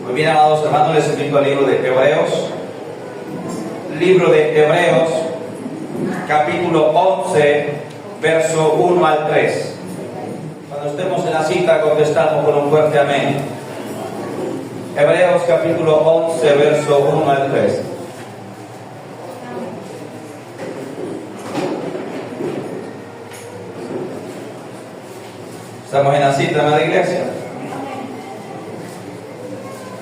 Muy bien, amados hermanos, les invito al libro de Hebreos. Libro de Hebreos, capítulo 11, verso 1 al 3. Cuando estemos en la cita, contestamos con un fuerte amén. Hebreos, capítulo 11, verso 1 al 3. Estamos en la cita, amada iglesia.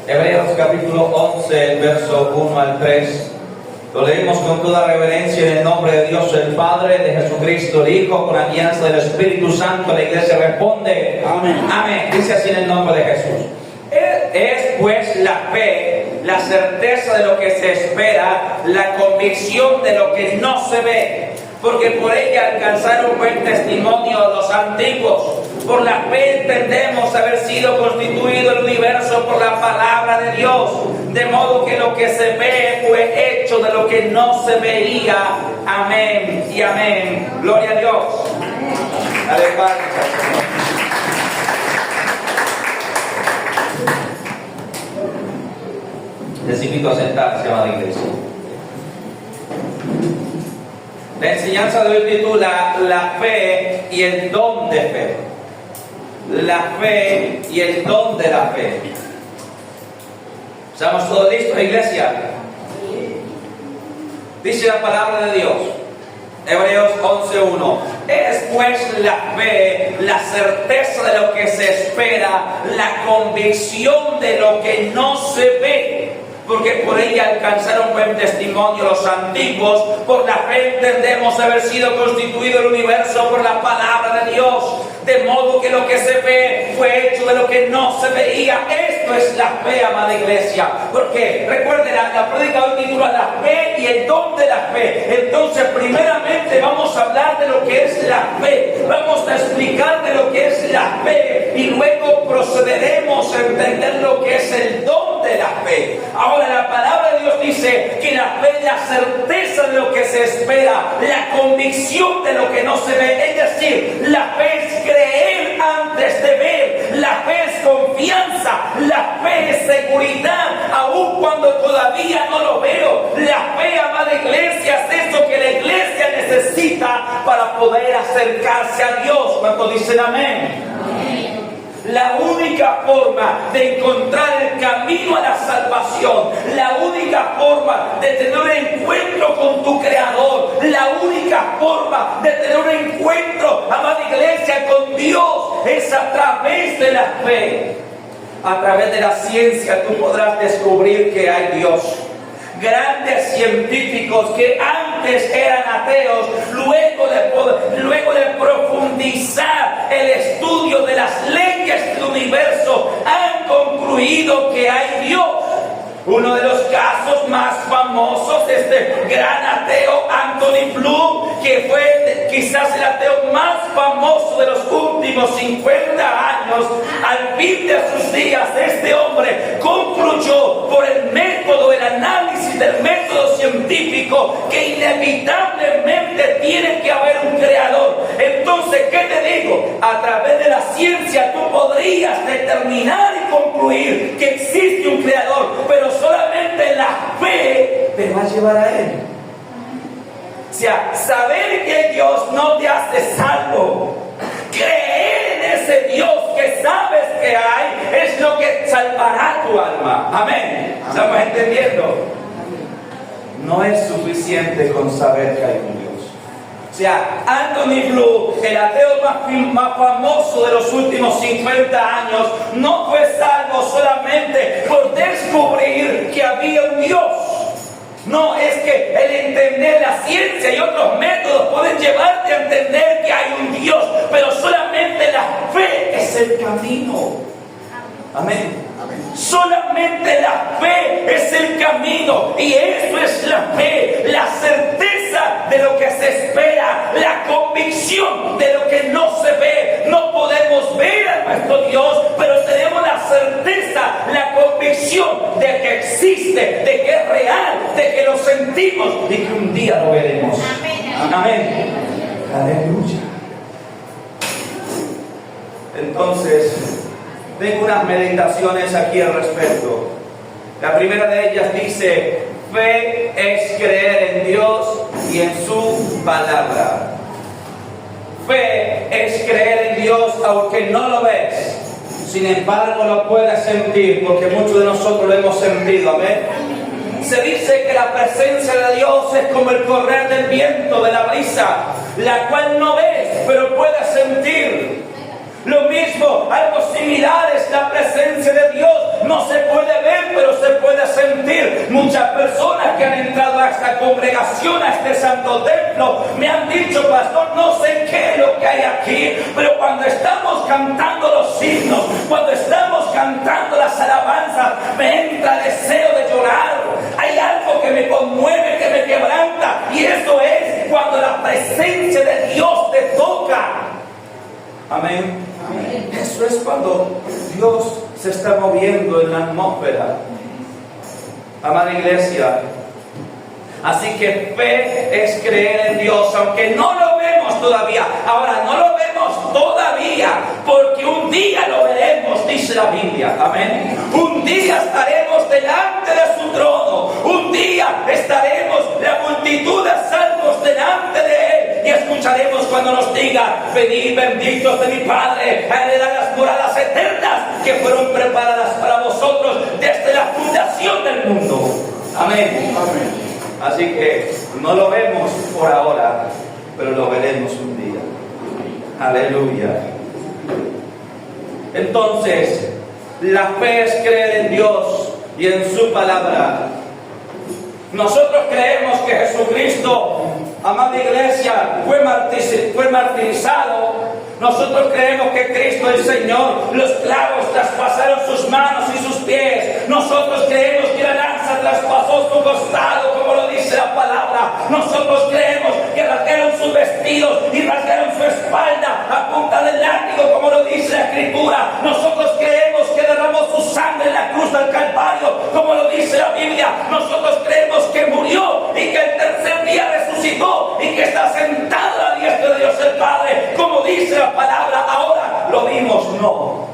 Hebreos capítulo 11, el verso 1 al 3. Lo leemos con toda reverencia en el nombre de Dios el Padre, de Jesucristo el Hijo, con alianza del Espíritu Santo. La iglesia responde: amén. Amén. Dice así en el nombre de Jesús. Es pues la fe, la certeza de lo que se espera, la convicción de lo que no se ve, porque por ella alcanzaron buen testimonio los antiguos. Por la fe entendemos haber sido constituido el universo por la palabra de Dios, de modo que lo que se ve fue hecho de lo que no se veía. Amén y amén. Gloria a Dios. Dale palmas al Señor. Les invito a sentarse, amada iglesia. La enseñanza de hoy titula La fe y el don de fe. La fe y el don de la fe. ¿Estamos todos listos, iglesia? Dice la palabra de Dios, Hebreos 11:1. Es pues la fe, la certeza de lo que se espera, la convicción de lo que no se ve, porque por ella alcanzaron buen testimonio los antiguos. Por la fe entendemos haber sido constituido el universo por la palabra de Dios, de modo que lo que se ve fue hecho de lo que no se veía. Esto es la fe, amada iglesia. Porque recuerden, la prédica hoy titula La fe y el don de la fe. Entonces, primeramente vamos a hablar de lo que es la fe. Vamos a explicar de lo que es la fe y luego procederemos a entender lo que es el don de la fe. Ahora, la palabra de Dios dice que la fe es la certeza de lo que se espera, la convicción de lo que no se ve. Es decir, la fe es creer antes de ver, la fe es confianza, la fe es seguridad, aun cuando todavía no lo veo. La fe, amada iglesia, es eso que la iglesia necesita para poder acercarse a Dios. ¿Cuántos dicen amén? Amén. La única forma de encontrar el camino a la salvación, la única forma de tener un encuentro con tu Creador, la única forma de tener un encuentro, amada iglesia, con Dios es a través de la fe. A través de la ciencia tú podrás descubrir que hay Dios. Grandes científicos que antes eran ateos, luego de profundizar el estudio de las leyes del universo, han concluido que hay Dios. Uno de los casos más famosos es el gran ateo Anthony Bloom, que fue quizás el ateo más famoso de los últimos 50 años. Al fin de sus días, este hombre concluyó por el método, el análisis del método científico, que inevitablemente tiene que haber un creador. Entonces, ¿qué te digo? A través de la ciencia tú podrías determinar y concluir que existe un creador, pero solamente la fe te va a llevar a Él. O sea, saber que Dios no te hace salvo. Creer en ese Dios que sabes que hay es lo que salvará tu alma. Amén. ¿Estamos entendiendo? No es suficiente con saber que hay un Dios. O sea, Anthony Bloom, el ateo más famoso de los últimos 50 años, no fue salvo solamente por descubrir que había un Dios. No, es que el entender la ciencia y otros métodos pueden llevarte a entender que hay un Dios, pero solamente la fe es el camino. Amén. Solamente la fe es el camino, y eso es la fe, la certeza de lo que se espera, la convicción de lo que no se ve. No podemos ver a nuestro Dios, pero tenemos la certeza, la convicción de que existe, de que es real, de que lo sentimos y que un día lo veremos. Amén. Amén. Aleluya. Entonces, tengo unas meditaciones aquí al respecto. La primera de ellas dice: fe es creer en Dios y en su palabra. Fe es creer en Dios aunque no lo ves. Sin embargo, lo puedes sentir, porque muchos de nosotros lo hemos sentido. Amén. Se dice que la presencia de Dios es como el correr del viento, de la brisa, la cual no ves, pero puedes sentir. Lo mismo, algo similar es la presencia de Dios. No se puede ver, pero se puede sentir. Muchas personas que han entrado a esta congregación, a este santo templo, me han dicho: pastor, no sé qué es lo que hay aquí, pero cuando estamos cantando los himnos, cuando estamos cantando las alabanzas, me entra deseo de llorar. Hay algo que me conmueve, que me quebranta, y eso es cuando la presencia de Dios te toca. Amén. Amén. Eso es cuando Dios se está moviendo en la atmósfera. Amada iglesia, así que fe es creer en Dios, aunque no lo vemos todavía. Ahora, no lo vemos todavía, porque un día lo veremos, dice la Biblia. Amén. Un día estaremos delante de su trono. Un día estaremos la multitud de salvos delante de Él. Y escucharemos cuando nos diga: venid benditos de mi Padre a heredar las moradas eternas que fueron preparadas para vosotros desde la fundación del mundo. Amén. Amén. Así que no lo vemos por ahora, pero lo veremos un día. Aleluya. Entonces, la fe es creer en Dios y en su palabra. Nosotros creemos que Jesucristo, amada iglesia, fue martirizado. Nosotros creemos que Cristo el Señor, los clavos traspasaron sus manos y sus pies. Nosotros creemos que la lanza traspasó su costado, como lo dice la palabra. Nosotros creemos que rasgaron sus vestidos y rasgaron su espalda a punta del látigo, como lo dice la Escritura. Nosotros creemos que derramó su sangre en la cruz del Calvario, como lo dice la Biblia. Nosotros creemos que murió y que el tercer día resucitó y que está sentado a la diestra de Dios el Padre, como dice la palabra. Ahora lo vimos, no,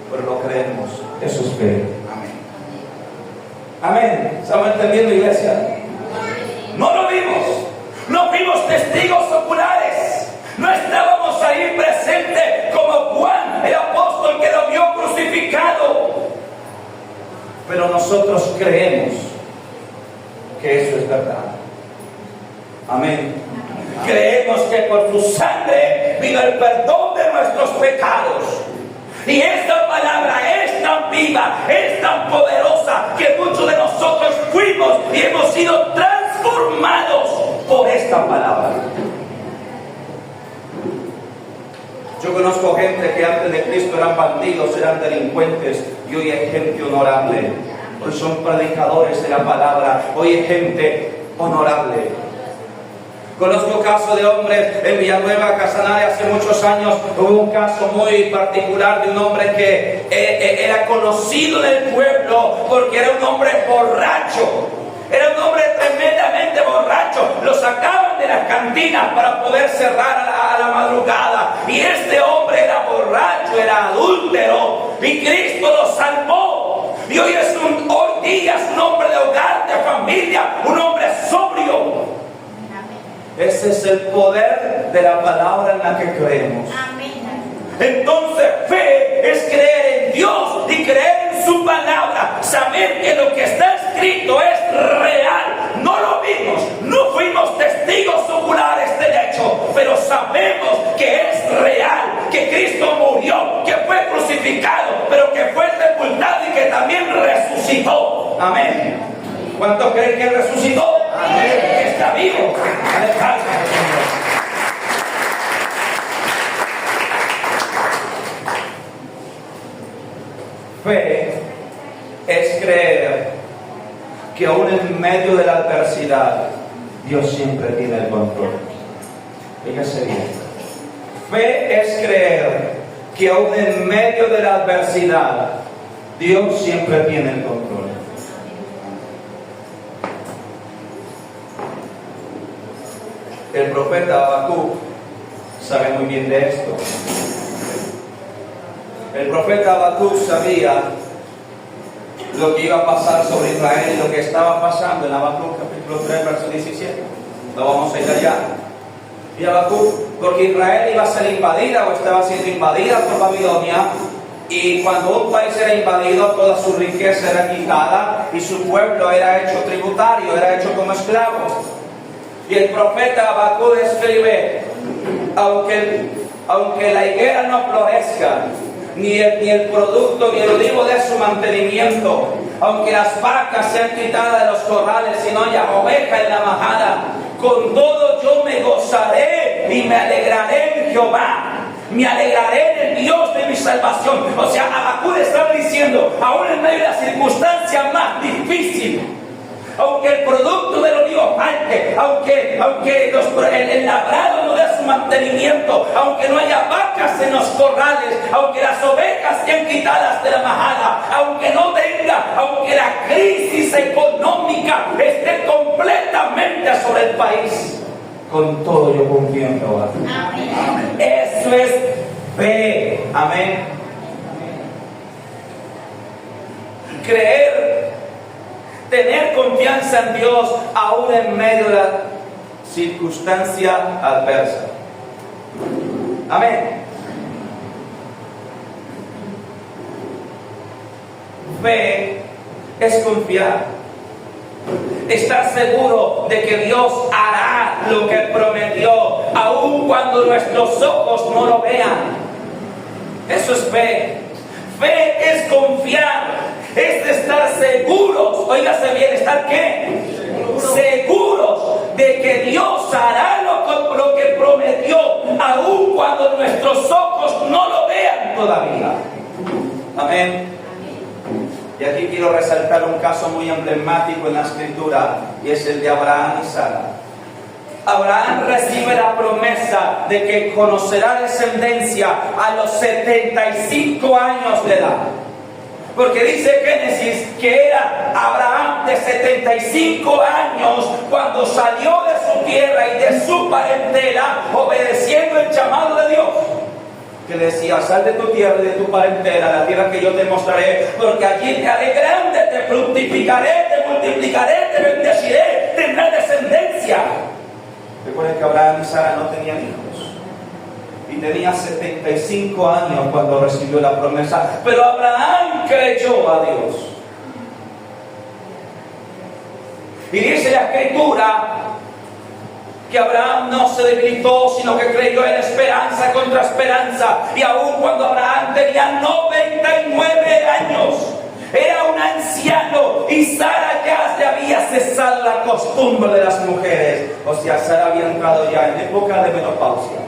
pero lo creemos. Eso es fe. Amén. Amén. ¿Estamos entendiendo, iglesia? No lo vimos, no vimos testigos oculares, no estábamos ahí presentes como Juan el apóstol que lo vio crucificado, pero nosotros creemos que eso es verdad. Amén. Creemos que por su sangre vino el perdón de nuestros pecados. Y esta palabra es tan viva, es tan poderosa, que muchos de nosotros fuimos y hemos sido transformados por esta palabra. Yo conozco gente que antes de Cristo eran bandidos, eran delincuentes, y hoy es gente honorable. Hoy son predicadores de la palabra, hoy es gente honorable. Conozco casos de hombres en Villanueva, Casanare, hace muchos años. Hubo un caso muy particular de un hombre que era conocido en el pueblo porque era un hombre borracho. Era un hombre tremendamente borracho. Lo sacaban de las cantinas para poder cerrar a la madrugada. Y este hombre era borracho, era adúltero. Y Cristo lo salvó. Y hoy día es un hombre de hogar, de familia, un hombre sobrio. Ese es el poder de la palabra en la que creemos. Entonces, fe es creer en Dios y creer en su palabra. Saber que lo que está escrito es real. No lo vimos, no fuimos testigos oculares del hecho, pero sabemos que es real, que Cristo murió, que fue crucificado, pero que fue sepultado y que también resucitó. Amén. ¿Cuántos creen que Él resucitó? Amén. Que está vivo. Fe es creer que aún en medio de la adversidad, Dios siempre tiene el control. Fíjese bien. Fe es creer que aún en medio de la adversidad, Dios siempre tiene el control. El profeta Habacuc sabe muy bien de esto. El profeta Habacuc sabía lo que iba a pasar sobre Israel y lo que estaba pasando en Habacuc capítulo 3, verso 17. Lo vamos a ir allá. Y Habacuc, porque Israel iba a ser invadida o estaba siendo invadida por Babilonia, y cuando un país era invadido, toda su riqueza era quitada y su pueblo era hecho tributario, era hecho como esclavo. Y el profeta Habacuc escribe: aunque la higuera no florezca, ni el producto ni el olivo de su mantenimiento, aunque las vacas sean quitadas de los corrales y no haya oveja en la majada, con todo yo me gozaré y me alegraré en Jehová. Me alegraré en el Dios de mi salvación. O sea, Habacuc está diciendo, aún en medio de la circunstancia más difícil, aunque el producto del olivo falte, aunque el labrado no dé su mantenimiento, aunque no haya vacas en los corrales, aunque las ovejas sean quitadas de la majada, aunque la crisis económica esté completamente sobre el país, con todo yo confío en Jehová. Amén. Eso es fe. Amén. Creer, tener confianza en Dios aún en medio de la circunstancia adversa. Amén. Fe es confiar. Estar seguro de que Dios hará lo que prometió, aun cuando nuestros ojos no lo vean. Eso es fe. Fe es confiar, es estar seguros. Óigase bien, ¿estar qué? Seguros de que Dios hará lo que prometió, aun cuando nuestros ojos no lo vean todavía. Amén. Y aquí quiero resaltar un caso muy emblemático en la Escritura, y es el de Abraham y Sara. Abraham recibe la promesa de que conocerá descendencia a los 75 años de edad. Porque dice Génesis que era Abraham de 75 años cuando salió de su tierra y de su parentela, obedeciendo el llamado de Dios, que decía: sal de tu tierra y de tu parentela, la tierra que yo te mostraré, porque allí te haré grande, te fructificaré, te multiplicaré, te bendeciré, tendrás descendencia. Recuerden que Abraham y Sara no tenían hijos, y tenía 75 años cuando recibió la promesa, pero Abraham creyó a Dios. Y dice la Escritura que Abraham no se debilitó, sino que creyó en esperanza contra esperanza. Y aun cuando Abraham tenía 99 años, era un anciano, y Sara ya se había cesado la costumbre de las mujeres. O sea, Sara había entrado ya en época de menopausia.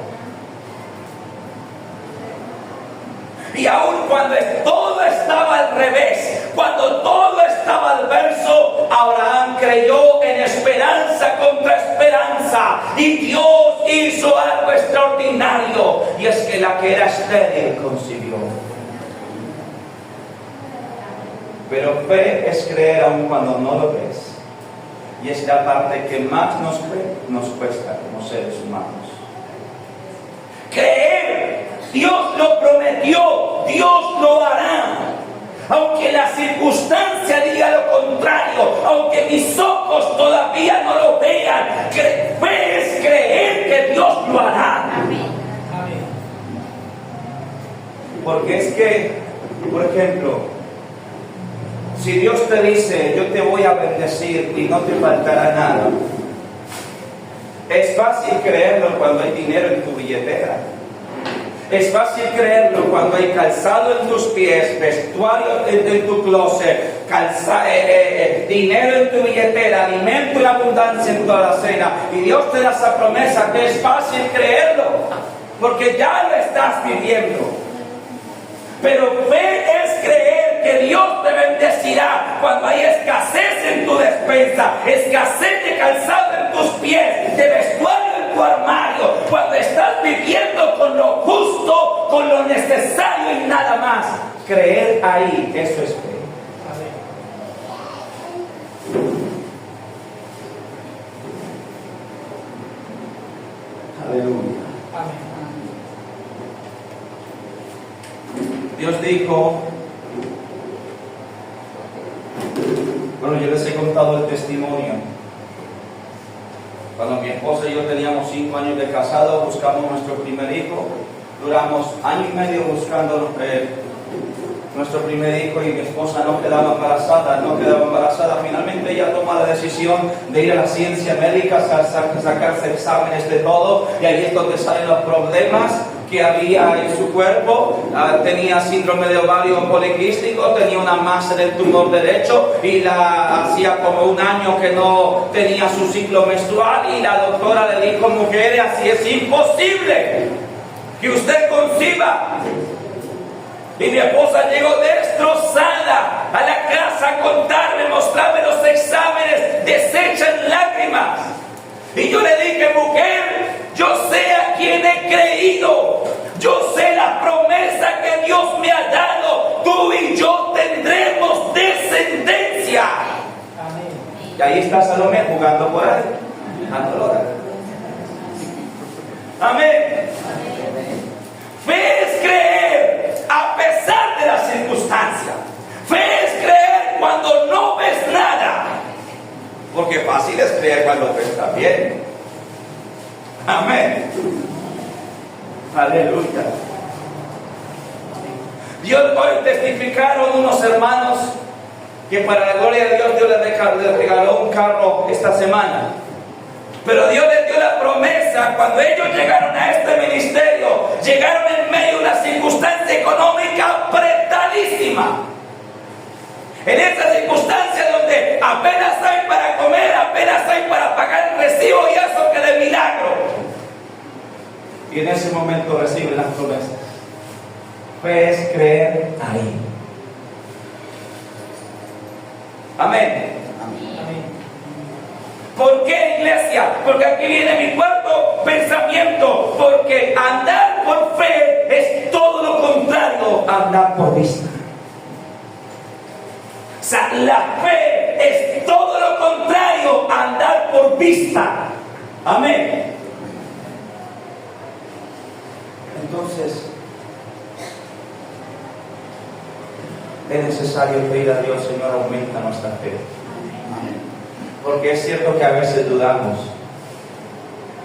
Y aun cuando todo estaba al revés, cuando todo estaba adverso, Abraham creyó en esperanza contra esperanza, y Dios hizo algo extraordinario, y es que la que era estéril concibió. Pero fe es creer aun cuando no lo ves, y es la parte que más nos cuesta como seres humanos. Creer. Dios lo prometió, Dios lo hará. Aunque la circunstancia diga lo contrario, aunque mis ojos todavía no lo vean, fe es creer que Dios lo hará. Amén. Porque es que, por ejemplo, si Dios te dice: yo te voy a bendecir y no te faltará nada, es fácil creerlo cuando hay dinero en tu billetera. Es fácil creerlo cuando hay calzado en tus pies, vestuario en tu closet, dinero en tu billetera, alimento y abundancia en tu alacena, y Dios te da esa promesa, que es fácil creerlo, porque ya lo estás viviendo. Pero fe es creer que Dios te bendecirá cuando hay escasez en tu despensa, escasez de calzado en tus pies, de vestuario en tu armario, cuando estás viviendo con lo justo, con lo necesario y nada más. Creer ahí, eso es fe. Aleluya. Amén. Dios dijo Bueno, yo les he contado el testimonio. Cuando mi esposa y yo teníamos 5 años de casado, buscamos nuestro primer hijo. Duramos 1 año y medio buscando nuestro primer hijo y mi esposa no quedaba embarazada. Finalmente ella toma la decisión de ir a la ciencia médica, sacarse exámenes de todo, y ahí es donde salen los problemas que había en su cuerpo. Tenía síndrome de ovario poliquístico, tenía una masa en el tumor derecho y hacía como 1 año que no tenía su ciclo menstrual, y la doctora le dijo: mujeres, así es imposible que usted conciba. Y mi esposa llegó destrozada a la casa a contarme, mostrarme los exámenes, deshecha en lágrimas. Y yo le dije: mujer, yo sé a quién he creído, yo sé la promesa que Dios me ha dado, tú y yo tendremos descendencia. Amén. Y ahí está Salomé jugando por ahí. Amén. Fe es creer a pesar de las circunstancias. Fe es creer cuando no ves nada. Porque fácil es creer cuando está bien. Amén. Aleluya. Hoy testificaron unos hermanos que para la gloria de Dios les regaló un carro esta semana. Pero Dios les dio la promesa. Cuando ellos llegaron a este ministerio, llegaron en medio de una circunstancia económica apretadísima. En esa circunstancia donde apenas hay para comer, apenas hay para pagar el recibo, y eso que de milagro. Y en ese momento reciben las promesas. Fe es creer ahí. Amén. ¿Por qué, iglesia? Porque aquí viene mi cuarto pensamiento. Porque andar por fe es todo lo contrario a andar por vista. O sea, la fe es todo lo contrario a andar por vista. Amén. Entonces, es necesario pedir a Dios: Señor, aumenta nuestra fe. Amén. Porque es cierto que a veces dudamos.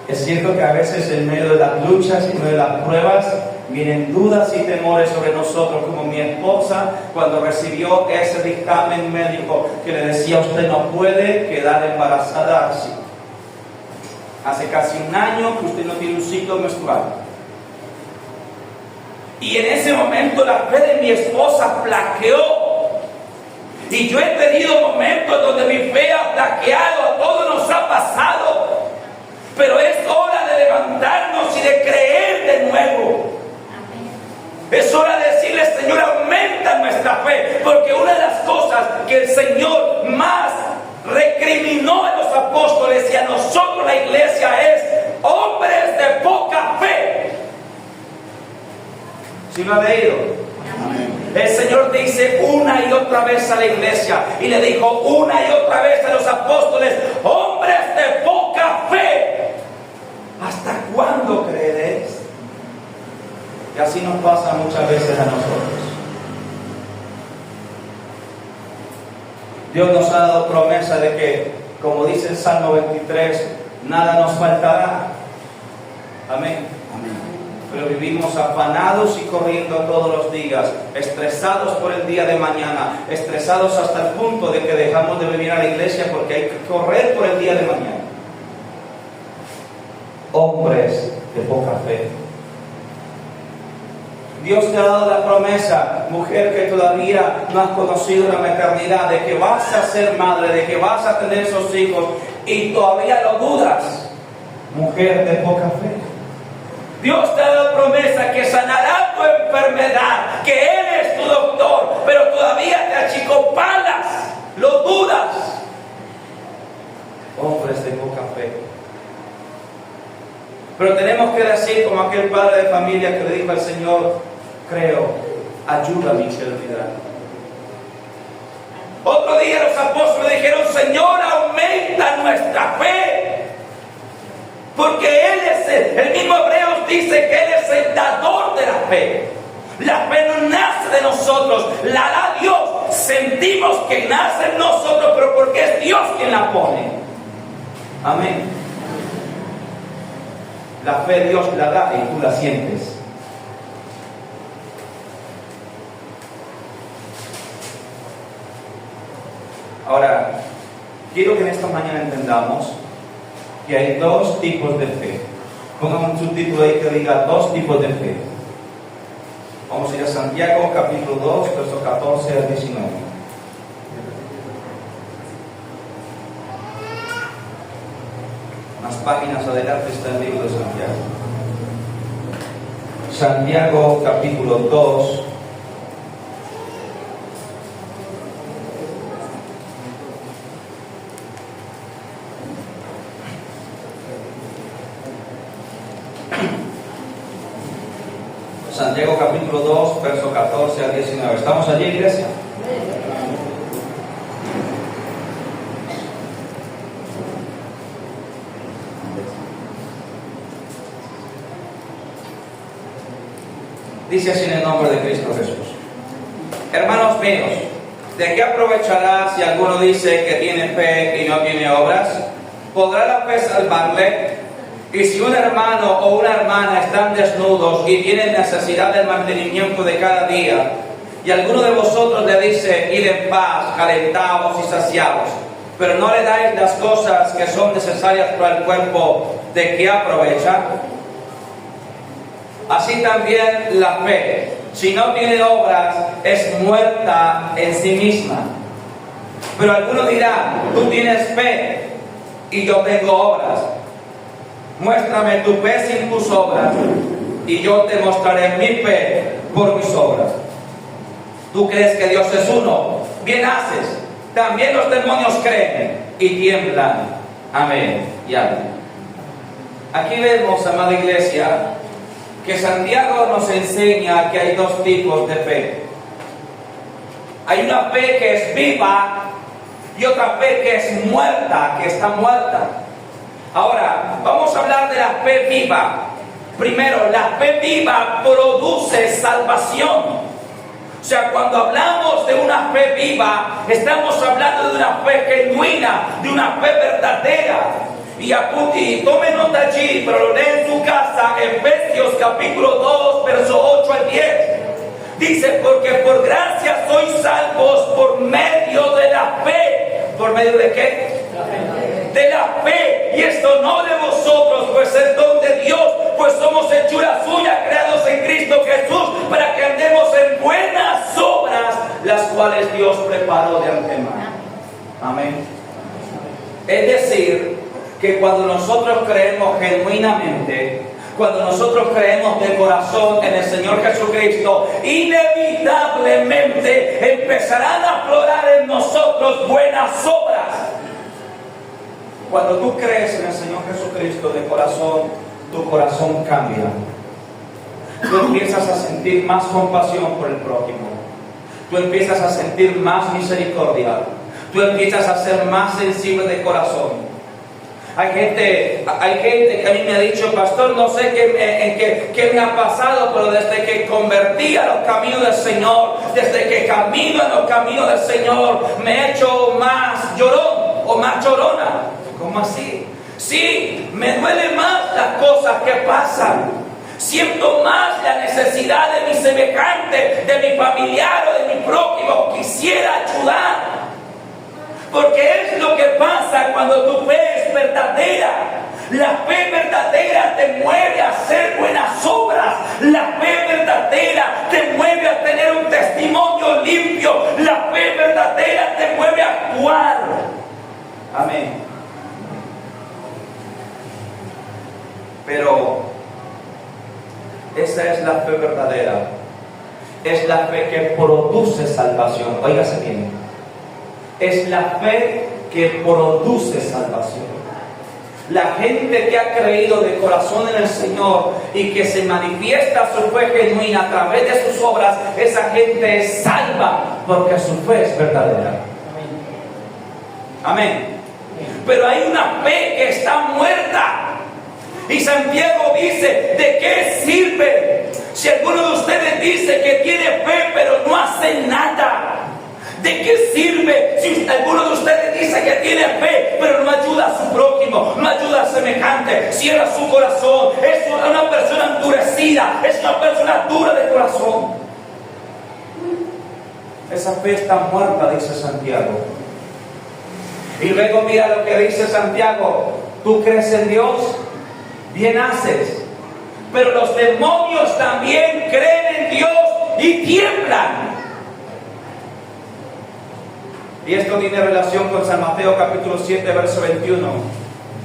Es cierto que a veces en medio de las luchas, en medio de las pruebas, vienen dudas y temores sobre nosotros, como mi esposa cuando recibió ese dictamen médico que le decía: usted no puede quedar embarazada así. Hace casi 1 año que usted no tiene un ciclo menstrual. Y en ese momento la fe de mi esposa flaqueó. Y yo he tenido momentos donde mi fe ha flaqueado, a todos nos ha pasado. Pero es hora de levantarnos y de creer de nuevo. Es hora de decirle: Señor, aumenta nuestra fe. Porque una de las cosas que el Señor más recriminó a los apóstoles y a nosotros, la iglesia, es hombres de poca fe. ¿Sí lo ha leído? El Señor dice una y otra vez a la iglesia, y le dijo una y otra vez a los apóstoles: hombres de poca fe, ¿hasta cuándo creeréis? Y así nos pasa muchas veces a nosotros. Dios nos ha dado promesa de que, como dice el Salmo 23, nada nos faltará. Amén. Pero vivimos afanados y corriendo todos los días, estresados por el día de mañana, estresados hasta el punto de que dejamos de venir a la iglesia porque hay que correr por el día de mañana. Hombres de poca fe. Dios te ha dado la promesa, mujer, que todavía no has conocido la maternidad, de que vas a ser madre, de que vas a tener esos hijos, y todavía lo dudas. Mujer de poca fe. Dios te ha dado promesa que sanará tu enfermedad, que Él es tu doctor, pero todavía te achicopalas, lo dudas. Hombres de poca fe. Pero tenemos que decir, como aquel padre de familia que le dijo al Señor: creo, ayuda a mi incredulidad. Otro día los apóstoles dijeron: Señor, aumenta nuestra fe. Porque Él es el mismo Hebreos dice que Él es el dador de la fe. La fe no nace de nosotros, la da Dios. sentimos que nace en nosotros, pero porque es Dios quien la pone. Amén. La fe Dios la da y tú la sientes. Ahora, quiero que en esta mañana entendamos que hay dos tipos de fe. Pongan un subtítulo ahí que diga dos tipos de fe. Vamos a ir a Santiago, capítulo 2, versos 14 al 19. Unas páginas adelante está el libro de Santiago. Santiago, capítulo 2. Santiago capítulo 2, verso 14 al 19. ¿Estamos allí, iglesia? Dice así en el nombre de Cristo Jesús. Hermanos míos, ¿de qué aprovechará si alguno dice que tiene fe y no tiene obras? ¿Podrá la fe salvarle? Y si un hermano o una hermana están desnudos y tienen necesidad del mantenimiento de cada día, y alguno de vosotros le dice, id en paz, calentaos y saciaos, pero no le dais las cosas que son necesarias para el cuerpo, ¿de qué aprovecha? Así también la fe, si no tiene obras, es muerta en sí misma. Pero alguno dirá, tú tienes fe y yo tengo obras. Muéstrame tu fe sin tus obras, y yo te mostraré mi fe por mis obras. Tú crees que Dios es uno, bien haces. También los demonios creen y tiemblan. Amén y amén. Aquí vemos, amada iglesia, que Santiago nos enseña que hay dos tipos de fe. Hay una fe que es viva y otra fe que es muerta, que está muerta. Ahora, vamos a hablar de la fe viva. Primero, la fe viva produce salvación. O sea, cuando hablamos de una fe viva, estamos hablando de una fe genuina, de una fe verdadera. Y tome nota allí, pero lo lee en su casa, Efesios capítulo 2, verso 8 al 10. Dice, porque por gracia sois salvos por medio de la fe. ¿Por medio de qué? De la fe. Y esto no de vosotros, pues es don de Dios, pues somos hechura suya, creados en Cristo Jesús, para que andemos en buenas obras, las cuales Dios preparó de antemano. Amén. Es decir, que cuando nosotros creemos genuinamente, cuando nosotros creemos de corazón en el Señor Jesucristo, inevitablemente empezarán a aflorar en nosotros buenas obras. Cuando tú crees en el Señor Jesucristo de corazón, tu corazón cambia. Tú empiezas a sentir más compasión por el prójimo. Tú empiezas a sentir más misericordia. Tú empiezas a ser más sensible de corazón. Hay gente que a mí me ha dicho, pastor, no sé qué me ha pasado, pero desde que convertí a los caminos del Señor, desde que camino en los caminos del Señor, me he hecho más llorón o más llorona. ¿Cómo así? Sí, me duelen más las cosas que pasan. Siento más la necesidad de mi semejante, de mi familiar o de mi prójimo. Quisiera ayudar. Porque es lo que pasa cuando tu fe es verdadera. La fe verdadera te mueve a hacer buenas obras. La fe verdadera te mueve a tener un testimonio limpio. La fe verdadera te mueve a actuar. Amén. Pero esa es la fe verdadera. Es la fe que produce salvación. Óigase bien. Es la fe que produce salvación. La gente que ha creído de corazón en el Señor y que se manifiesta su fe genuina a través de sus obras, esa gente es salva porque su fe es verdadera. Amén. Pero hay una fe que está muerta. Y Santiago dice, ¿de qué sirve? Si alguno de ustedes dice que tiene fe pero no hace nada, ¿de qué prójimo, no ayuda al semejante, cierra su corazón, es una persona endurecida, es una persona dura de corazón. Esa fe está muerta, dice Santiago. Y luego mira lo que dice Santiago: tú crees en Dios, bien haces, pero los demonios también creen en Dios y tiemblan. Y esto tiene relación con San Mateo capítulo 7 verso 21,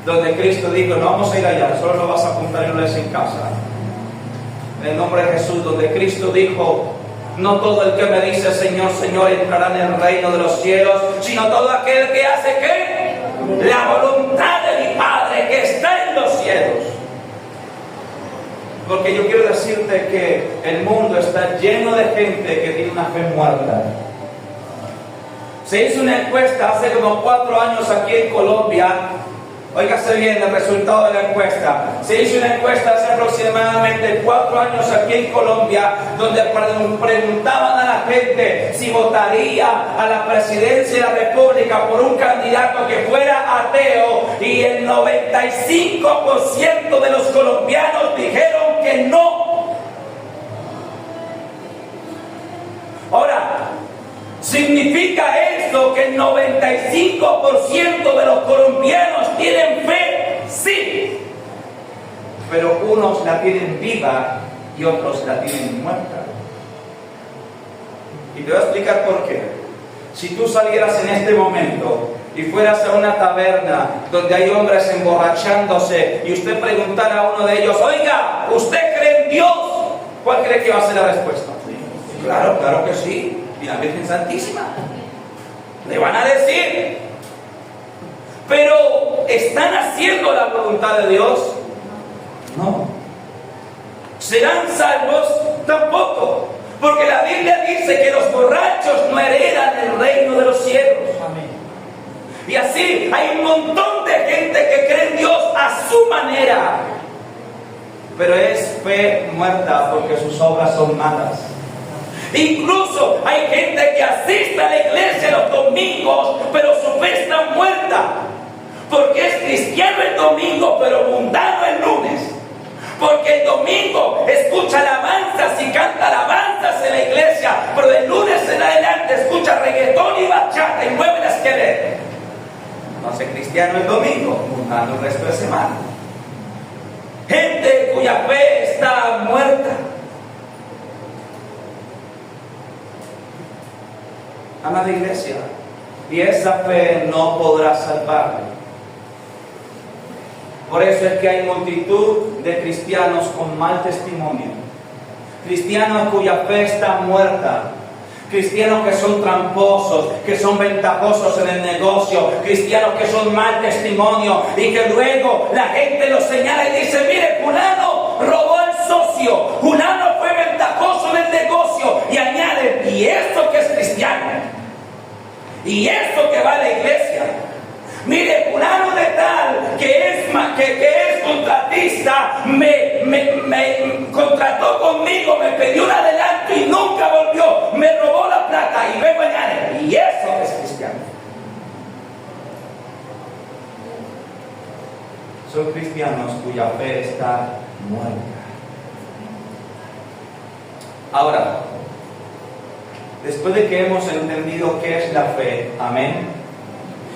donde Cristo dijo: no vamos a ir allá, solo lo vas a apuntar y lo lees en casa. En el nombre de Jesús, donde Cristo dijo: no todo el que me dice Señor, Señor entrará en el reino de los cielos, sino todo aquel que hace ¿qué? La voluntad de mi Padre que está en los cielos. Porque yo quiero decirte que el mundo está lleno de gente que tiene una fe muerta. Se hizo una encuesta hace como 4 años aquí en Colombia. Óigase bien el resultado de la encuesta. Se hizo una encuesta hace aproximadamente 4 años aquí en Colombia, donde preguntaban a la gente si votaría a la presidencia de la República por un candidato que fuera ateo, y el 95% de los colombianos dijeron que no. Ahora, ¿significa esto que el 95% de los colombianos tienen fe? Sí. Pero unos la tienen viva y otros la tienen muerta. Y te voy a explicar por qué. Si tú salieras en este momento y fueras a una taberna donde hay hombres emborrachándose y usted preguntara a uno de ellos: oiga, ¿usted cree en Dios? ¿Cuál cree que va a ser la respuesta? Claro, claro que sí. Y la Virgen Santísima. Le van a decir. Pero ¿están haciendo la voluntad de Dios? No. ¿Serán salvos? Tampoco. Porque la Biblia dice que los borrachos no heredan el reino de los cielos. Amén. Y así hay un montón de gente que cree en Dios a su manera, pero es fe muerta porque sus obras son malas. Incluso hay gente que asiste a la iglesia los domingos, pero su fe está muerta, porque es cristiano el domingo, pero mundano el lunes. Porque el domingo escucha alabanzas y canta alabanzas en la iglesia, pero del lunes en adelante escucha reggaetón y bachata y mueve el esqueleto. No hace cristiano el domingo, mundano el resto de semana. Gente cuya fe está muerta. Amada iglesia, y esa fe no podrá salvarle. Por eso es que hay multitud de cristianos con mal testimonio, cristianos cuya fe está muerta, cristianos que son tramposos, que son ventajosos en el negocio, cristianos que son mal testimonio y que luego la gente los señala y dice: mire, fulano robó al socio, fulano fue ventajoso en el negocio, y añade: y eso que es cristiano, y eso que va a la iglesia. Mire, fulano de tal que es contratista, me contrató conmigo, me pidió un adelanto y nunca volvió, me robó la plata, y luego añade: y eso es cristiano. Son cristianos cuya fe está muerta. Ahora, después de que hemos entendido qué es la fe, amén,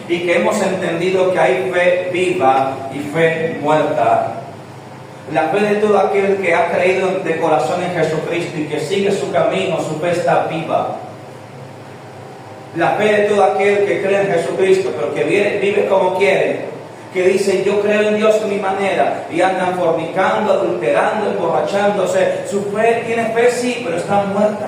y que hemos entendido que hay fe viva y fe muerta, la fe de todo aquel que ha creído de corazón en Jesucristo y que sigue su camino, su fe está viva. La fe de todo aquel que cree en Jesucristo, pero que vive como quiere, que dice: yo creo en Dios a mi manera, y andan fornicando, adulterando, emborrachándose. Su fe tiene fe, sí, pero está muerta.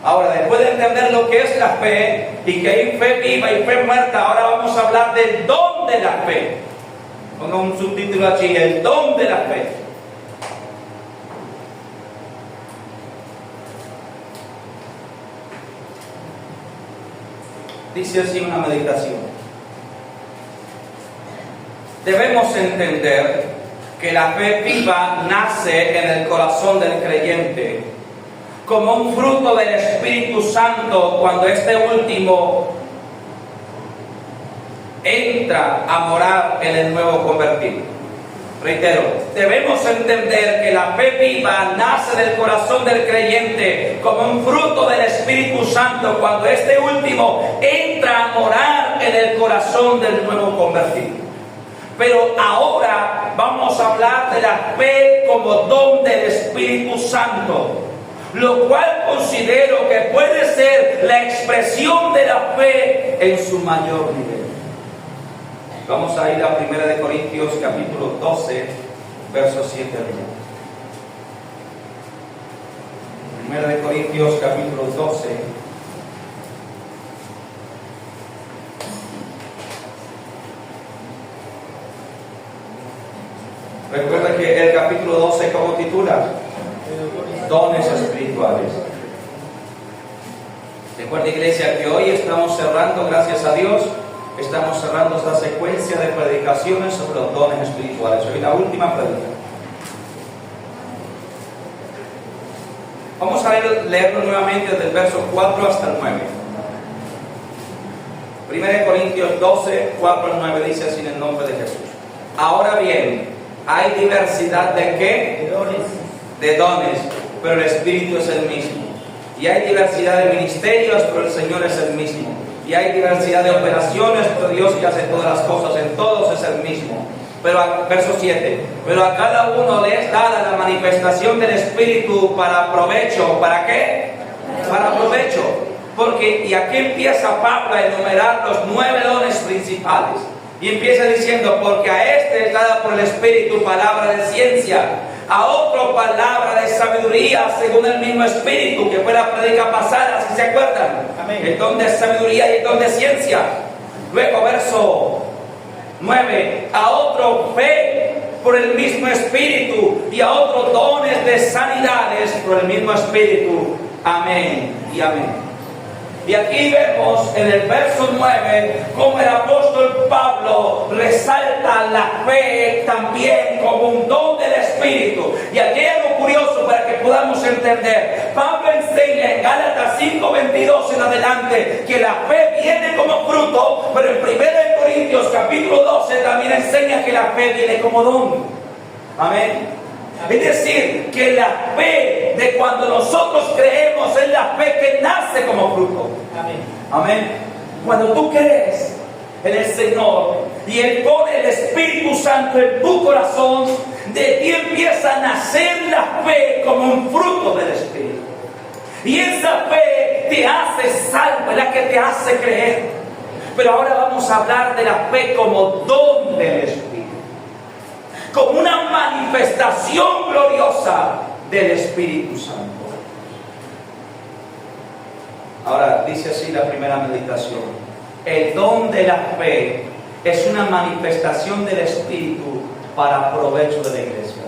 Ahora, después de entender lo que es la fe y que hay fe viva y fe muerta, ahora vamos a hablar del don de la fe. Pongo un subtítulo aquí: el don de la fe. Dice así una meditación: debemos entender que la fe viva nace en el corazón del creyente como un fruto del Espíritu Santo, cuando este último entra a morar en el nuevo convertido. Reitero, debemos entender que la fe viva nace del corazón del creyente como un fruto del Espíritu Santo cuando este último entra a morar en el corazón del nuevo convertido. Pero ahora vamos a hablar de la fe como don del Espíritu Santo, lo cual considero que puede ser la expresión de la fe en su mayor nivel. Vamos a ir a 1 Corintios capítulo 12, versos 7 al 9. 1 Corintios capítulo 12. Recuerda que el capítulo 12, ¿cómo titula? Dones espirituales. Recuerda, iglesia, que hoy estamos cerrando, gracias a Dios, estamos cerrando esta secuencia de predicaciones sobre los dones espirituales. Hoy la última predicación. Vamos a leerlo nuevamente desde el verso 4 hasta el 9. 1 Corintios 12, 4 al 9 dice así en el nombre de Jesús. Ahora bien, hay diversidad de ¿qué? De dones, pero el Espíritu es el mismo. Y hay diversidad de ministerios, pero el Señor es el mismo. Y hay diversidad de operaciones, pero Dios que hace todas las cosas en todos es el mismo. Pero verso 7, pero a cada uno le es dada la manifestación del Espíritu para provecho. ¿Para qué? Para provecho. Porque, y aquí empieza Pablo a enumerar los 9 dones principales. Y empieza diciendo, porque a este es dada por el Espíritu palabra de ciencia, a otro palabra de sabiduría según el mismo Espíritu, que fue la prédica pasada, si se acuerdan. Amén. El don de sabiduría y el don de ciencia. Luego verso 9, a otro fe por el mismo Espíritu, y a otros dones de sanidades por el mismo Espíritu. Amén y amén. Y aquí vemos en el verso 9 cómo el apóstol Pablo resalta la fe también como un don del Espíritu. Y aquí hay algo curioso para que podamos entender. Pablo enseña en Gálatas 5:22 en adelante que la fe viene como fruto, pero en 1 Corintios capítulo 12 también enseña que la fe viene como don. Amén. Es decir, que la fe de cuando nosotros creemos es la fe que nace como fruto. Amén. Amén. Cuando tú crees en el Señor y Él pone el Espíritu Santo en tu corazón, de ti empieza a nacer la fe como un fruto del Espíritu. Y esa fe te hace salvo, es la que te hace creer. Pero ahora vamos a hablar de la fe como don del Espíritu, como una manifestación gloriosa del Espíritu Santo. Ahora dice así la primera meditación: el don de la fe es una manifestación del Espíritu para provecho de la iglesia.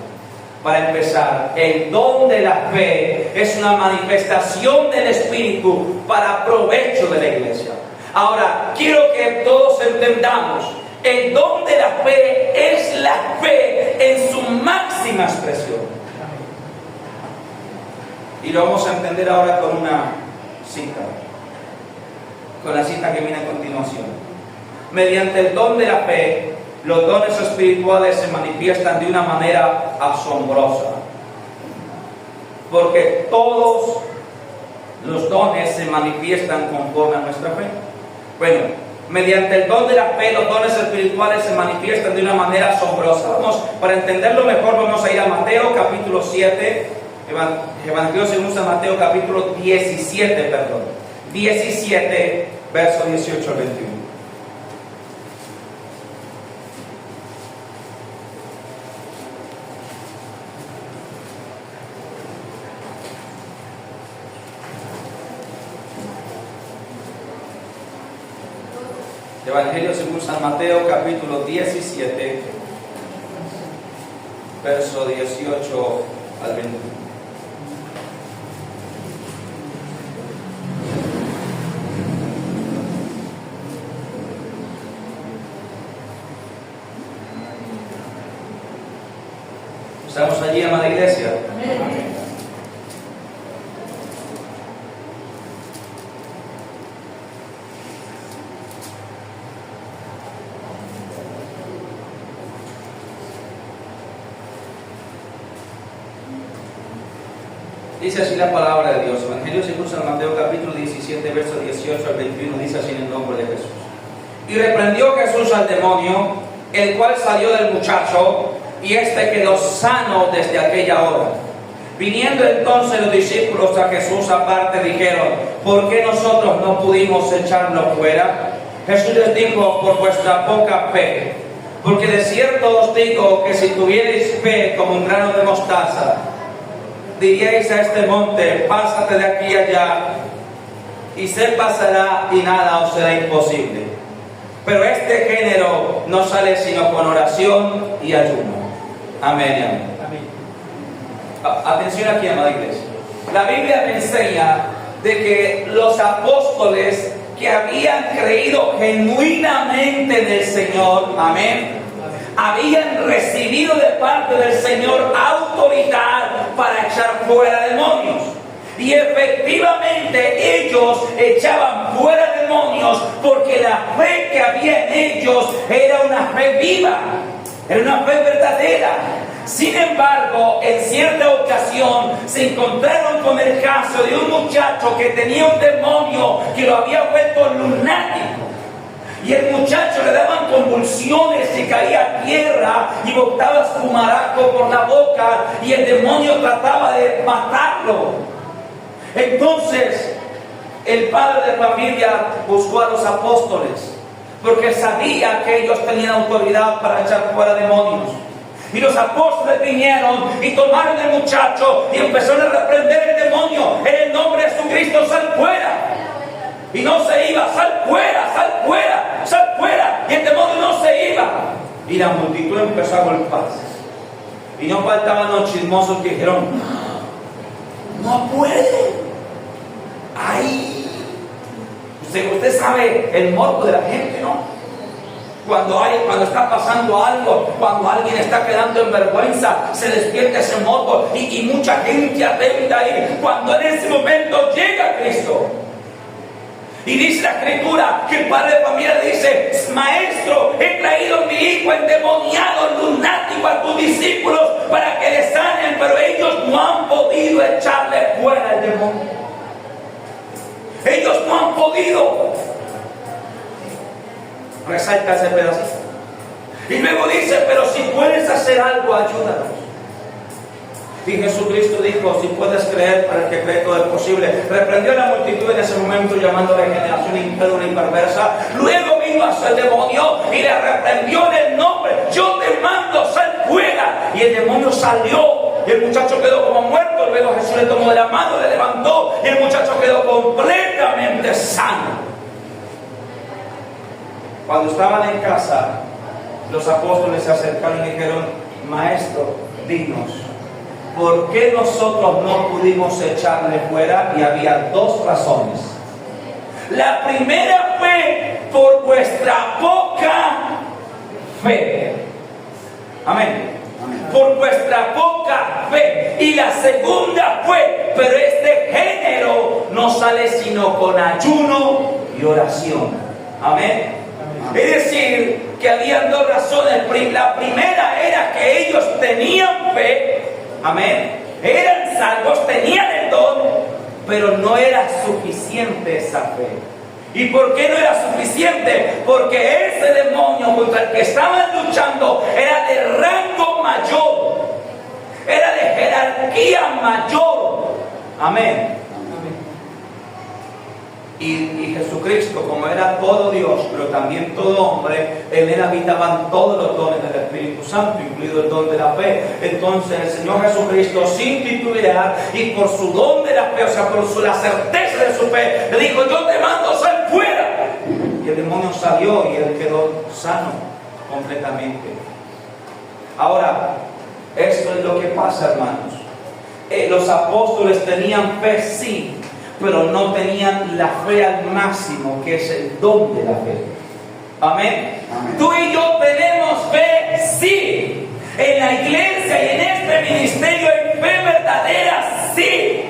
Para empezar, el don de la fe es una manifestación del Espíritu para provecho de la iglesia. Ahora, quiero que todos entendamos, el don de la fe es la fe en su máxima expresión. Y lo vamos a entender ahora con una cita, con la cita que viene a continuación. Mediante el don de la fe, los dones espirituales se manifiestan de una manera asombrosa, porque todos los dones se manifiestan conforme a nuestra fe. Bueno, mediante el don de la fe, los dones espirituales se manifiestan de una manera asombrosa. Vamos, para entenderlo mejor, vamos a ir a Mateo capítulo 7, Evangelio según San Mateo capítulo 17, 17, verso 18 al 21. Evangelio según San Mateo capítulo 17, verso 18 al 21. ¿Estamos allí, amada iglesia? Amén. Dice así la palabra de Dios. Evangelio según San Mateo capítulo 17, verso 18 al 21, dice así en el nombre de Jesús. Y reprendió Jesús al demonio, el cual salió del muchacho, y éste quedó sano desde aquella hora. Viniendo entonces los discípulos a Jesús aparte, dijeron: ¿por qué nosotros no pudimos echarlo fuera? Jesús les dijo: por vuestra poca fe. Porque de cierto os digo que si tuvierais fe como un grano de mostaza, diríais a este monte: pásate de aquí allá, y se pasará, y nada os será imposible. Pero este género no sale sino con oración y ayuno. Amén. Atención aquí, amada iglesia. La Biblia me enseña de que los apóstoles que habían creído genuinamente en el Señor, amén, habían recibido de parte del Señor autoridad para echar fuera demonios. Y efectivamente ellos echaban fuera demonios porque la fe que había en ellos era una fe viva, era una fe verdadera. Sin embargo, en cierta ocasión se encontraron con el caso de un muchacho que tenía un demonio que lo había vuelto lunático. Y el muchacho le daban convulsiones, se caía a tierra y botaba espumaraco por la boca, y el demonio trataba de matarlo. Entonces, el padre de familia buscó a los apóstoles, porque sabía que ellos tenían autoridad para echar fuera demonios. Y los apóstoles vinieron y tomaron el muchacho y empezaron a reprender el demonio: en el nombre de Jesucristo, sal fuera. Y no se iba: sal fuera, sal fuera, sal fuera. Y el demonio no se iba. Y la multitud empezó a golpearse. Y no faltaban los chismosos que dijeron: no puede. ¡Ay! Usted sabe el morbo de la gente, ¿no? Cuando está pasando algo, cuando alguien está quedando en vergüenza, se despierta ese morbo y mucha gente atenta ahí. Cuando en ese momento llega Cristo, y dice la Escritura que el padre de familia le dice: maestro, he traído a mi hijo endemoniado, lunático, a tus discípulos para que le sanen, pero ellos no han podido echarle fuera el demonio. Ellos no han podido. Resalta ese pedacito. Y luego dice: pero si puedes hacer algo, ayúdanos. Y Jesucristo dijo: si puedes creer, para el que cree todo es posible. Reprendió a la multitud en ese momento, llamándola generación incrédula y perversa. Luego vino hacia el demonio y le reprendió en el nombre: yo te mando, sal fuera. Y el demonio salió. Y el muchacho quedó como muerto. Luego Jesús le tomó de la mano, le levantó, y el muchacho quedó completamente sano. Cuando estaban en casa, los apóstoles se acercaron y dijeron: maestro, dinos, ¿por qué nosotros no pudimos echarle fuera? Y había dos razones. La primera fue por vuestra poca fe. Amén. Por vuestra poca fe. Y la segunda fue: pero este género no sale sino con ayuno y oración. Amén. Es decir, que habían dos razones. La primera era que ellos tenían fe. Amén. Eran salvos, tenían el don, pero no era suficiente esa fe. ¿Y por qué no era suficiente? Porque ese demonio contra el que estaban luchando era de rango mayor, era de jerarquía mayor. Amén. Y Jesucristo, como era todo Dios, pero también todo hombre, en él habitaban todos los dones del Espíritu Santo, incluido el don de la fe. Entonces el Señor Jesucristo, sin titubear y por su don de la fe, o sea, por la certeza de su fe, le dijo: yo te mando, sal fuera. Y el demonio salió y él quedó sano completamente. Ahora, esto es lo que pasa, hermanos. Los apóstoles tenían fe, sí, pero no tenían la fe al máximo, que es el don de la fe. Amén. Amén. Tú y yo tenemos fe, sí. En la iglesia y en este ministerio hay fe verdadera, sí.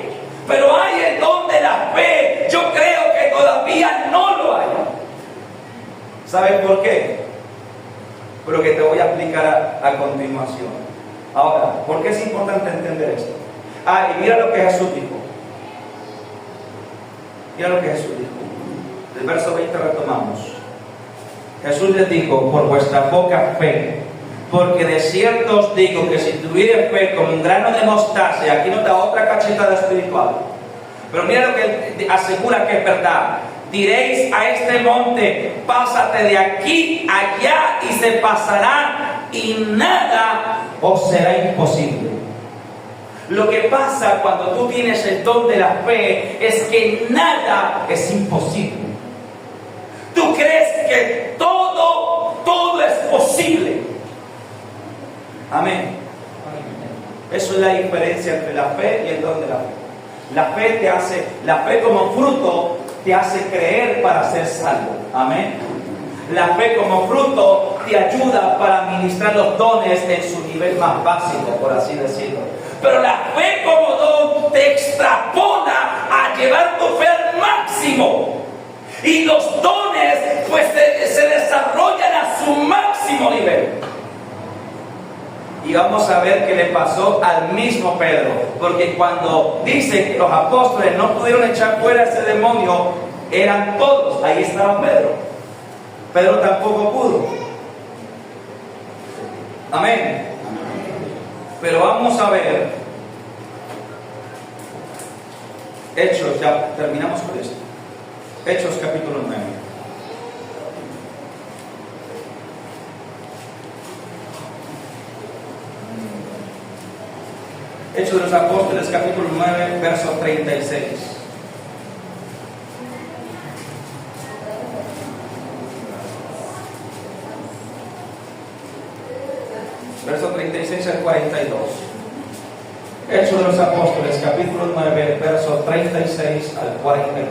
Pero hay el don de la fe. Yo creo que todavía no lo hay. ¿Sabes por qué? Por lo que te voy a explicar a continuación. Ahora, ¿por qué es importante entender esto? Y mira lo que Jesús dijo. Mira lo que Jesús dijo. Del verso 20 retomamos. Jesús les dijo: por vuestra poca fe, porque de cierto os digo que si tuvierais fe como un grano de mostaza, y aquí nos da otra cachetada espiritual, pero mira lo que él asegura que es verdad. Diréis a este monte: pásate de aquí allá, y se pasará, y nada os será imposible. Lo que pasa cuando tú tienes el don de la fe es que nada es imposible. Tú crees que todo es posible. Amén. Eso es la diferencia entre la fe y el don de la fe. La fe como fruto te hace creer para ser salvo. Amén. La fe como fruto te ayuda para administrar los dones en su nivel más básico, por así decirlo. Pero la fe como don te extrapola a llevar tu fe al máximo. Y los dones pues se desarrollan a su máximo nivel. Y vamos a ver qué le pasó al mismo Pedro. Porque cuando dice que los apóstoles no pudieron echar fuera ese demonio, eran todos. Ahí estaba Pedro. Pedro tampoco pudo. Amén. Pero vamos a ver Hechos, ya terminamos con esto. Hechos capítulo 9. Hechos de los Apóstoles capítulo 9, verso 36. Verso 36 al 42. Hechos de los Apóstoles, capítulo 9, verso 36 al 42.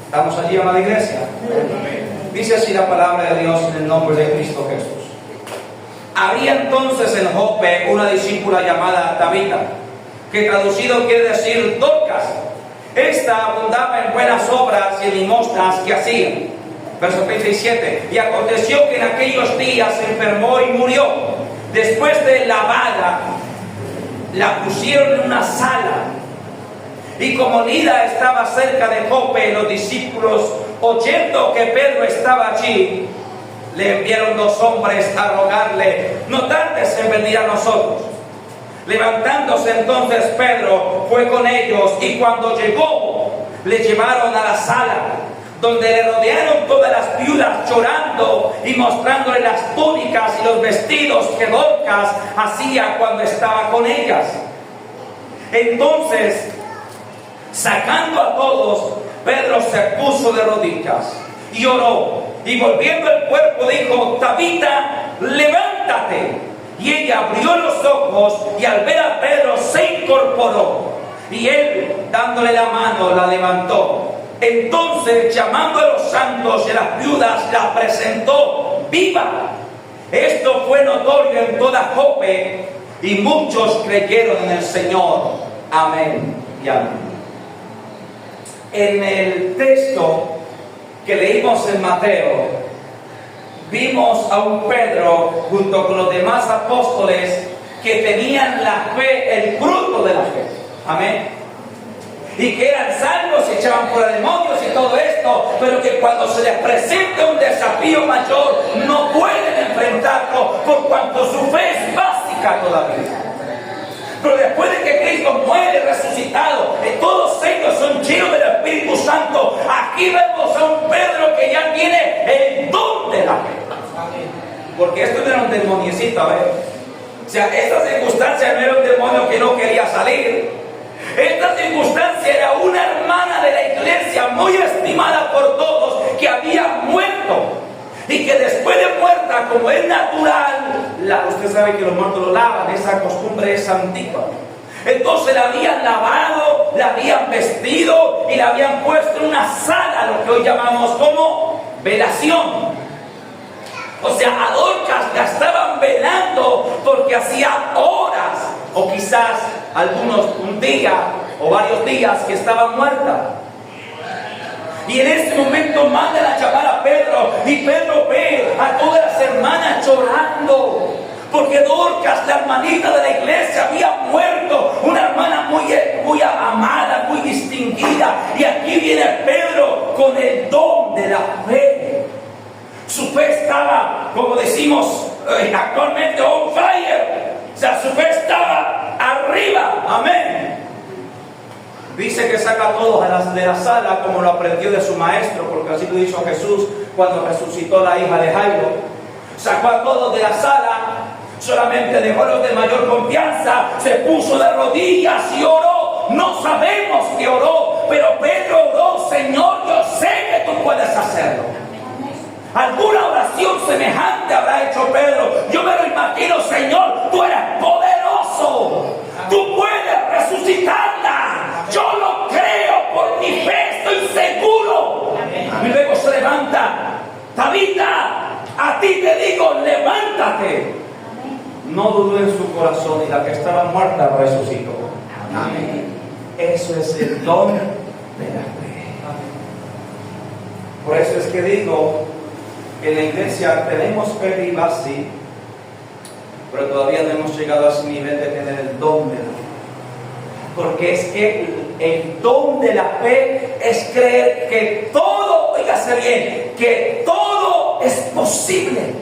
¿Estamos allí, amada iglesia? Dice así la palabra de Dios en el nombre de Cristo Jesús. Había entonces en Jope una discípula llamada Tabita, que traducido quiere decir Dorcas. Esta abundaba en buenas obras y en limosnas que hacía. Verso 37. Y aconteció que en aquellos días se enfermó y murió. Después de lavada, la pusieron en una sala. Y como Lida estaba cerca de Jope, los discípulos, oyendo que Pedro estaba allí, le enviaron 2 hombres a rogarle: no tardes en venir a nosotros. Levantándose entonces Pedro, fue con ellos, y cuando llegó, le llevaron a la sala, donde le rodearon todas las viudas llorando y mostrándole las túnicas y los vestidos que Dorcas hacía cuando estaba con ellas. Entonces, sacando a todos, Pedro se puso de rodillas y oró, y volviendo el cuerpo dijo: Tabita, levántate. Y ella abrió los ojos, y al ver a Pedro se incorporó, y él, dándole la mano, la levantó. Entonces, llamando a los santos y a las viudas, la presentó viva. Esto fue notorio en toda Jope, y muchos creyeron en el Señor. Amén y amén. En el texto que leímos en Mateo, vimos a un Pedro junto con los demás apóstoles que tenían la fe, el fruto de la fe. Amén. Y que eran salvos y echaban fuera demonios y todo esto, pero que cuando se les presenta un desafío mayor no pueden enfrentarlo por cuanto su fe es básica todavía. Pero después de que Cristo muere resucitado, todos ellos son llenos del Espíritu Santo. Aquí vemos a un Pedro que ya tiene el don de la fe. Porque esto no era un demoniecito, O sea, esta circunstancia no era un demonio que no quería salir. Esta circunstancia era una hermana de la iglesia muy estimada por todos, que había muerto. Y que después de muerta, como es natural, usted sabe que los muertos lo lavan, esa costumbre es antigua. Entonces la habían lavado, la habían vestido y la habían puesto en una sala, lo que hoy llamamos como velación. O sea, a Dorcas la estaban velando porque hacía horas, o quizás algunos un día o varios días que estaba muerta. Y en ese momento mandan a llamar a Pedro, y Pedro ve a todas las hermanas llorando Porque Dorcas, la hermanita de la iglesia, había muerto. Una hermana muy amada, muy distinguida. Y aquí viene Pedro con el don de la fe. Su fe estaba, como decimos actualmente, on fire. O sea, su fe estaba arriba. Amén. Dice que saca a todos de la sala como lo aprendió de su maestro, porque así lo hizo Jesús cuando resucitó la hija de Jairo. Sacó a todos de la sala, solamente dejó a los de mayor confianza, se puso de rodillas y oró. No sabemos qué oró, pero Pedro oró: Señor, yo sé que tú puedes hacerlo. Alguna oración semejante habrá hecho Pedro. Yo me lo imagino: Señor, tú eres poderoso, tú puedes resucitarla. Yo lo creo, por mi fe estoy seguro. Y luego se levanta: Tabita, a ti te digo, levántate. No dudó en su corazón, y la que estaba muerta resucitó. Amén. Eso es el don de la fe. Por eso es que digo, en la iglesia tenemos fe viva, sí, pero todavía no hemos llegado a ese nivel de tener el don de la fe. Porque es que el don de la fe es creer que todo, oígase bien, que todo es posible.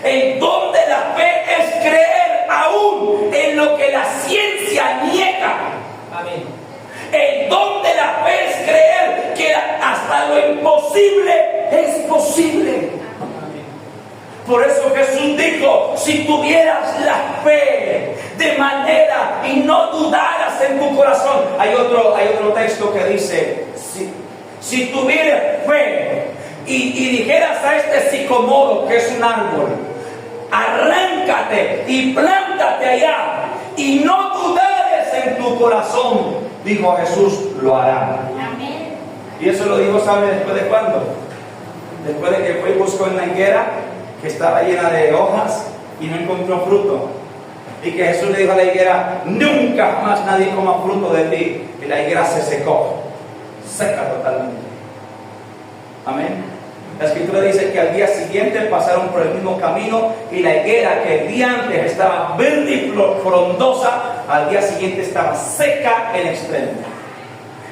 El don de la fe es creer aún en lo que la ciencia niega. Amén. El don de la fe es creer que hasta lo imposible es posible. Por eso Jesús dijo: si tuvieras la fe de manera y no dudaras en tu corazón. Hay otro texto que dice: si tuvieras fe y dijeras a este sicomoro, que es un árbol, arráncate y plántate allá, y no dudares en tu corazón, dijo Jesús, lo hará. Amén. Y eso lo dijo, ¿sabe después de cuándo? Después de que fue y buscó en la higuera, que estaba llena de hojas y no encontró fruto. Y que Jesús le dijo a la higuera: nunca más nadie coma fruto de ti. Y la higuera se secó, seca totalmente. Amén. La escritura dice que al día siguiente pasaron por el mismo camino, y la higuera que el día antes estaba verde y frondosa, al día siguiente estaba seca en extremo.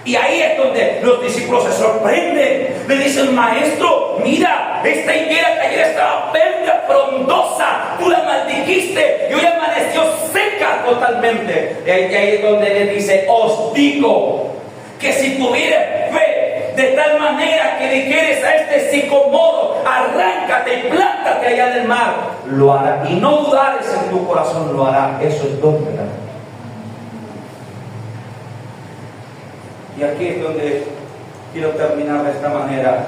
Y ahí es donde los discípulos se sorprenden. Le dicen: maestro, mira, esta higuera que ayer estaba verde, frondosa, tú la maldijiste y hoy amaneció seca totalmente. Y ahí es donde le dice: os digo que si tuvieres fe de tal manera que dijeres a este sicomoro, arráncate y plántate allá en el mar, lo hará. Y no dudares en tu corazón, lo hará. Eso es don de la fe. Y aquí es donde quiero terminar de esta manera.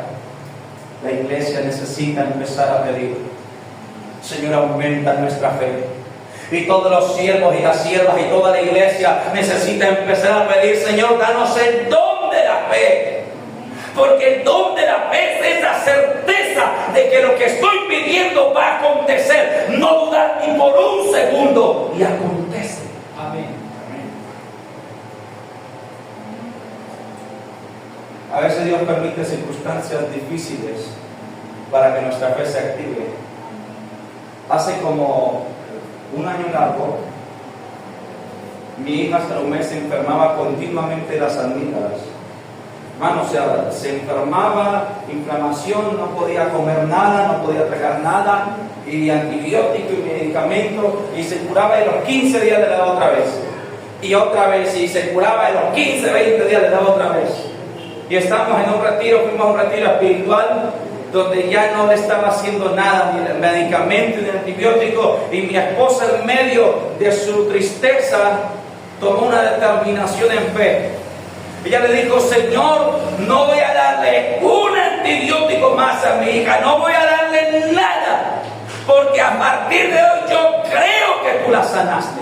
La iglesia necesita empezar a pedir: Señor, aumenta nuestra fe. Y todos los siervos y las siervas y toda la iglesia necesita empezar a pedir: Señor, danos el don de la fe. Porque el don de la fe es esa certeza de que lo que estoy pidiendo va a acontecer. No dudar ni por un segundo, y acontece. Amén. A veces Dios permite circunstancias difíciles para que nuestra fe se active. Hace como un año largo, mi hija hasta un mes se enfermaba continuamente de las amígdalas. Hermano, o sea, se enfermaba, inflamación, no podía comer nada, no podía tragar nada, y antibiótico y medicamento, y se curaba, y los 15 días le daba otra vez. Y otra vez, y se curaba, y los 15, 20 días le daba otra vez. Y estamos en un retiro, fuimos a un retiro espiritual, donde ya no le estaba haciendo nada, ni el medicamento, ni el antibiótico, y mi esposa, en medio de su tristeza, tomó una determinación en fe. Ella le dijo: Señor, no voy a darle un antibiótico más a mi hija, no voy a darle nada, porque a partir de hoy yo creo que tú la sanaste.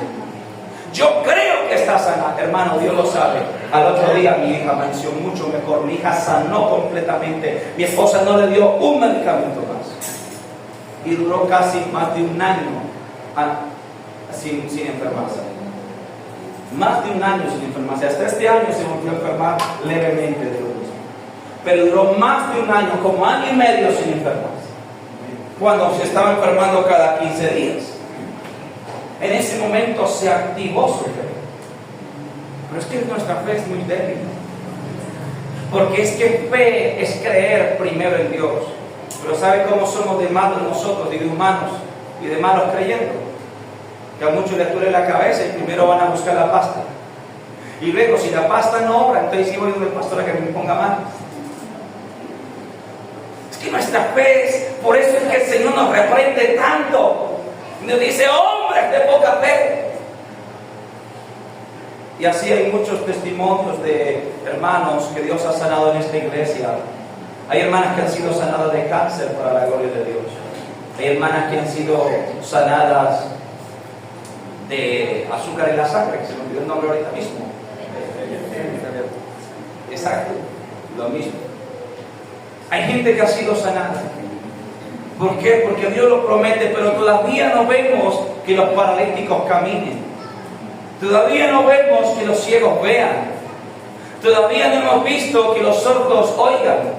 Yo creo que está sana, hermano, Dios lo sabe. Al otro día mi hija amaneció mucho mejor, mi hija sanó completamente. Mi esposa no le dio un medicamento más. Y duró casi más de un año sin enfermarse. Más de un año sin enfermarse. Hasta este año se volvió a enfermar levemente de lo mismo. Pero duró más de un año, como año y medio sin enfermarse. Cuando se estaba enfermando cada 15 días. en ese momento se activó su fe. Pero es que nuestra fe es muy débil. Porque es que fe es creer primero en Dios. Pero ¿sabe cómo somos de malos nosotros y de humanos y de malos creyendo? Que a muchos les duele la cabeza y primero van a buscar la pasta. Y luego, si la pasta no obra, entonces sí voy donde el pastor a que me ponga mal. Es que nuestra fe es, por eso es que el Señor nos reprende tanto. Nos dice, hombres de poca fe. Y así hay muchos testimonios de hermanos que Dios ha sanado en esta iglesia. Hay hermanas que han sido sanadas de cáncer para la gloria de Dios. Hay hermanas que han sido sanadas de azúcar en la sangre, que se me olvidó el nombre ahorita mismo. Exacto, lo mismo. Hay gente que ha sido sanada. ¿Por qué? Porque Dios lo promete, pero todavía no vemos que los paralíticos caminen. Todavía no vemos que los ciegos vean. Todavía no hemos visto que los sordos oigan.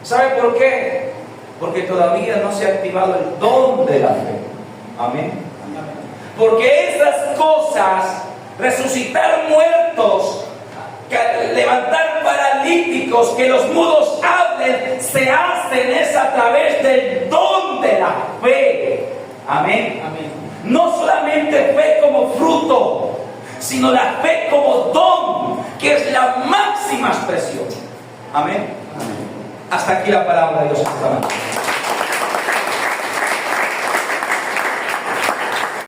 ¿Sabe por qué? Porque todavía no se ha activado el don de la fe. Amén. Porque esas cosas, resucitar muertos, levantar paralíticos, que los mudos hablen, se hacen es a través del don de la fe. Amén. Amén. No solamente fe como fruto, sino la fe como don, que es la máxima expresión. Amén. Amén. Hasta aquí la palabra de Dios esta mañana.